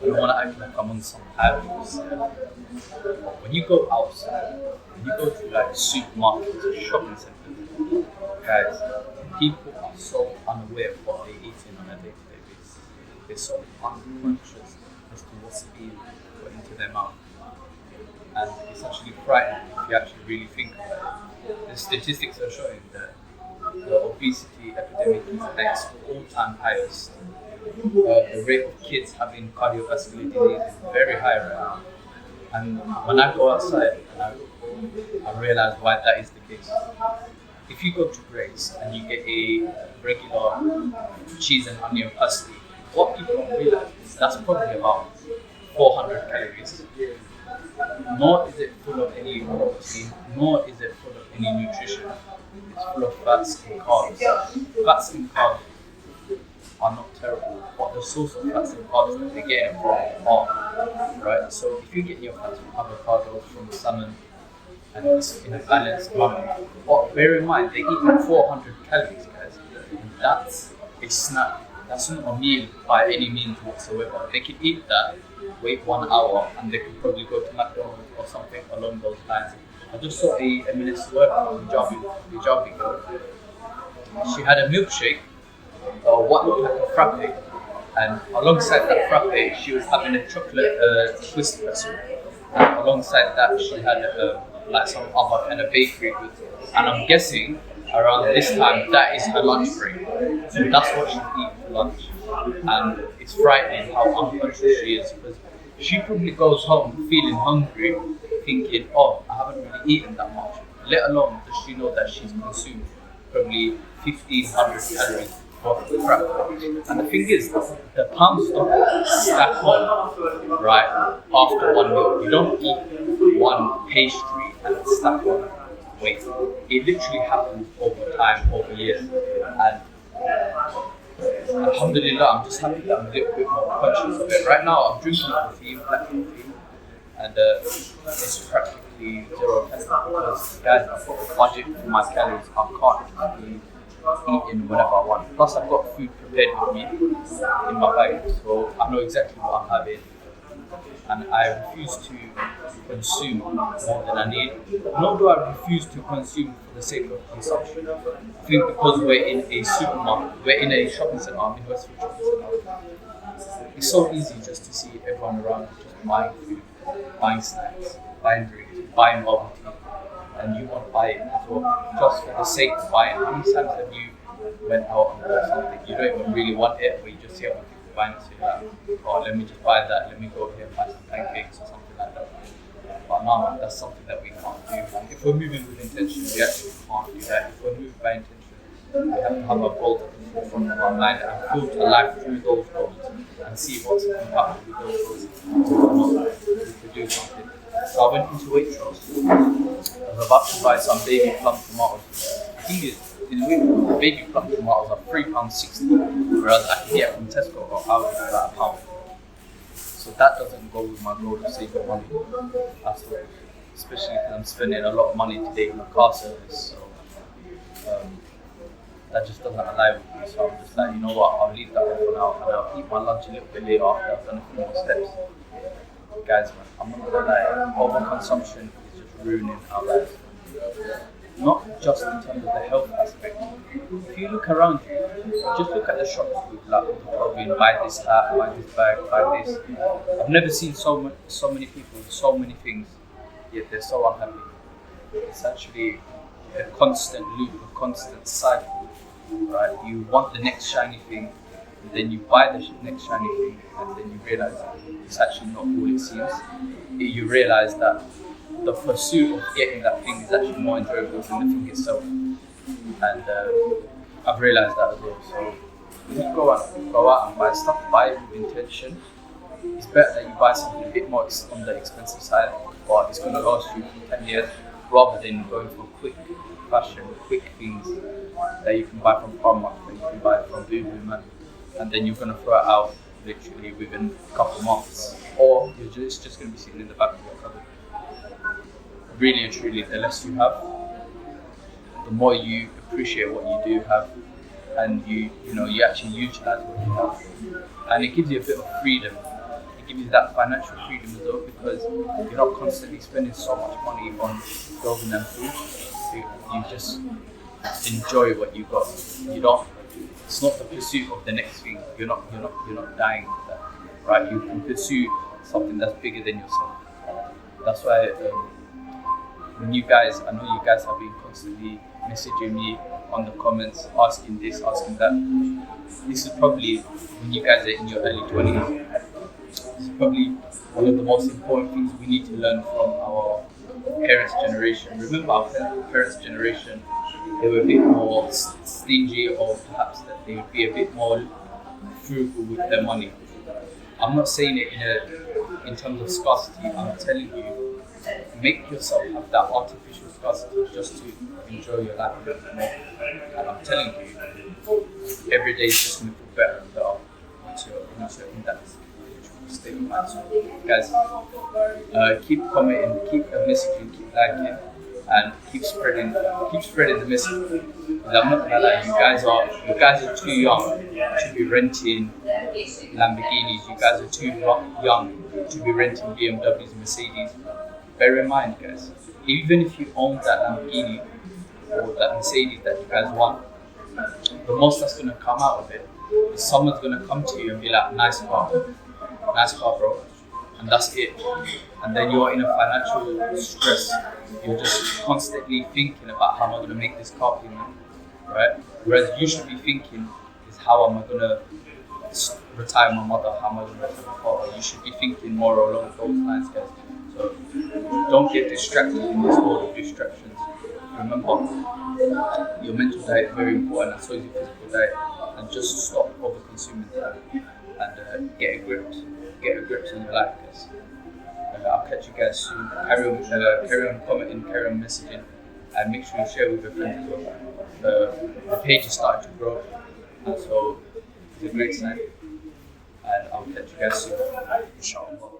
I don't want to act like I'm on some habits. When you go outside, when you go to like supermarkets or shopping centers, guys, people are so unaware of what they're eating on a day-to-day basis. They're so unconscious as to what's being put into their mouth. And it's actually frightening if you actually really think about it. The statistics are showing that the obesity epidemic is at its all-time highest. The rate of kids having cardiovascular disease is very high right now. And when I go outside, I realize why that is the case. If you go to Grace and you get a regular cheese and onion pasty, what people don't realize is that's probably about 400 calories. Nor is it full of any protein, nor is it full of any nutrition. It's full of fats and carbs. Fats and carbs are not terrible, but the source of fats and carbs that they're getting from are, right? So if you get your fats from avocado, from salmon, and it's in a balanced manner, but bear in mind, they're eating 400 calories, guys. And that's a snack. That's not a meal by any means whatsoever. They can eat that, wait 1 hour, and they could probably go to McDonald's or something along those lines. I just saw a Minister worker, Hijabi girl. She had a milkshake, what looked like a frappe, and alongside that frappe, she was having a chocolate twist pretzel. And alongside that, she had like some other kind of bakery goods. And I'm guessing around this time, that is her lunch break. So that's what she's eating for lunch. And it's frightening how unconscious she is, because she probably goes home feeling hungry, thinking, oh, I haven't really eaten that much. Let alone does she know that she's consumed probably 1,500 calories worth of crap. And the thing is, the pounds don't stack on, right, after one meal. You don't eat one pastry and stack on weight. It literally happens over time, over years. And alhamdulillah, I'm just happy that I'm a little bit more conscious of it. Right now, I'm drinking coffee, black coffee, and it's practically 0 calories because, guys, I've got a budget for my calories. I can't be eating whenever I want. Plus, I've got food prepared with me in my bag, so I know exactly what I'm having. And I refuse to consume more than I need. Nor do I refuse to consume for the sake of consumption. I think because we're in a supermarket, we're in a shopping centre, I'm in Westfield shopping centre. It's so easy just to see everyone around just buying food, buying snacks, buying drinks, buying bubble tea, and you want to buy it as well, just for the sake of buying. How many times have you went out and bought something you don't even really want it, but you just see other people buying it, so you're like, oh, let me just buy that, let me go here and buy some pancakes or something like that. But no, that's something that we can't do. If we're moving with intention, we actually can't do that. If we're moving by intention, we have to have our goals at the forefront of our mind and filter life through those goals and see what's compatible with those goals. We could do something. So I went into Waitrose. I was about to buy some baby plum tomatoes. The thing is, in Waitrose, baby plum tomatoes are £3.60, whereas I can get from Tesco or Aldi for about £1. So that doesn't go with my goal of saving money at all. Especially because I'm spending a lot of money today on a car service. So that just doesn't align with me. So I'm just like, you know what, I'll leave that one for now and I'll eat my lunch a little bit later after I've done a few more steps. Guys, man, I'm not gonna lie, overconsumption is just ruining our lives. Not just in terms of the health aspect. If you look around you, just look at the shops with like probably buy this hat, buy this bag, buy this. I've never seen so many people with so many things, yet they're so unhappy. It's actually a constant loop, a constant cycle, right? You want the next shiny thing, and then you buy the next shiny thing, and then you realize it's actually not all it seems. You realize that the pursuit of getting that thing is actually more enjoyable than the thing itself. And I've realized that as well. So when you go out and buy stuff, buy it with intention. It's better that you buy something a bit more on the expensive side, but it's going to last you for 10 years, rather than going for quick fashion, quick things that you can buy from Primark, that you can buy from Boohoo, man, and then you're going to throw it out literally within a couple of months, or it's just going to be sitting in the back of your cupboard. Really and truly, the less you have, the more you appreciate what you do have, and you actually utilize what you have, and it gives you a bit of freedom. It give you that financial freedom as well, because you're not constantly spending so much money on clothing and food. You just enjoy what you got. You don't. It's not the pursuit of the next thing. You're not dying with that, right? You can pursue something that's bigger than yourself. That's why when you guys, I know you guys have been constantly messaging me on the comments, asking this, asking that. This is probably when you guys are in your early 20s. This is probably one of the most important things we need to learn from our parents' generation. Remember, our parents' generation, they were a bit more stingy, or perhaps that they would be a bit more frugal with their money. I'm not saying it in terms of scarcity. I'm telling you, make yourself have that artificial scarcity just to enjoy your life a little bit more. And I'm telling you, every day is just going to feel better and better once you're in that state of mind. So, guys, keep commenting, keep messaging, keep liking, and keep spreading the message. Because I'm not gonna lie, you guys are too young to be renting Lamborghinis. You guys are too young to be renting BMWs and Mercedes. Bear in mind, guys, even if you own that Lamborghini or that Mercedes that you guys want, the most that's gonna come out of it is someone's gonna come to you and be like, nice car, bro. And that's it. And then you're in a financial stress. You're just constantly thinking about how am I going to make this car payment, right? Whereas you should be thinking is how am I going to retire my mother? How am I going to retire my father? You should be thinking more along those lines, guys. So don't get distracted in this world of distractions. Remember, your mental diet is very important, and so is your physical diet. And just stop over consuming that and get a grip on your life, guys. I'll catch you guys soon. Carry on commenting, carry on messaging, and make sure you share with your friends as well. The page is starting to grow, and so it's a great sign. And I'll catch you guys soon. Inshallah.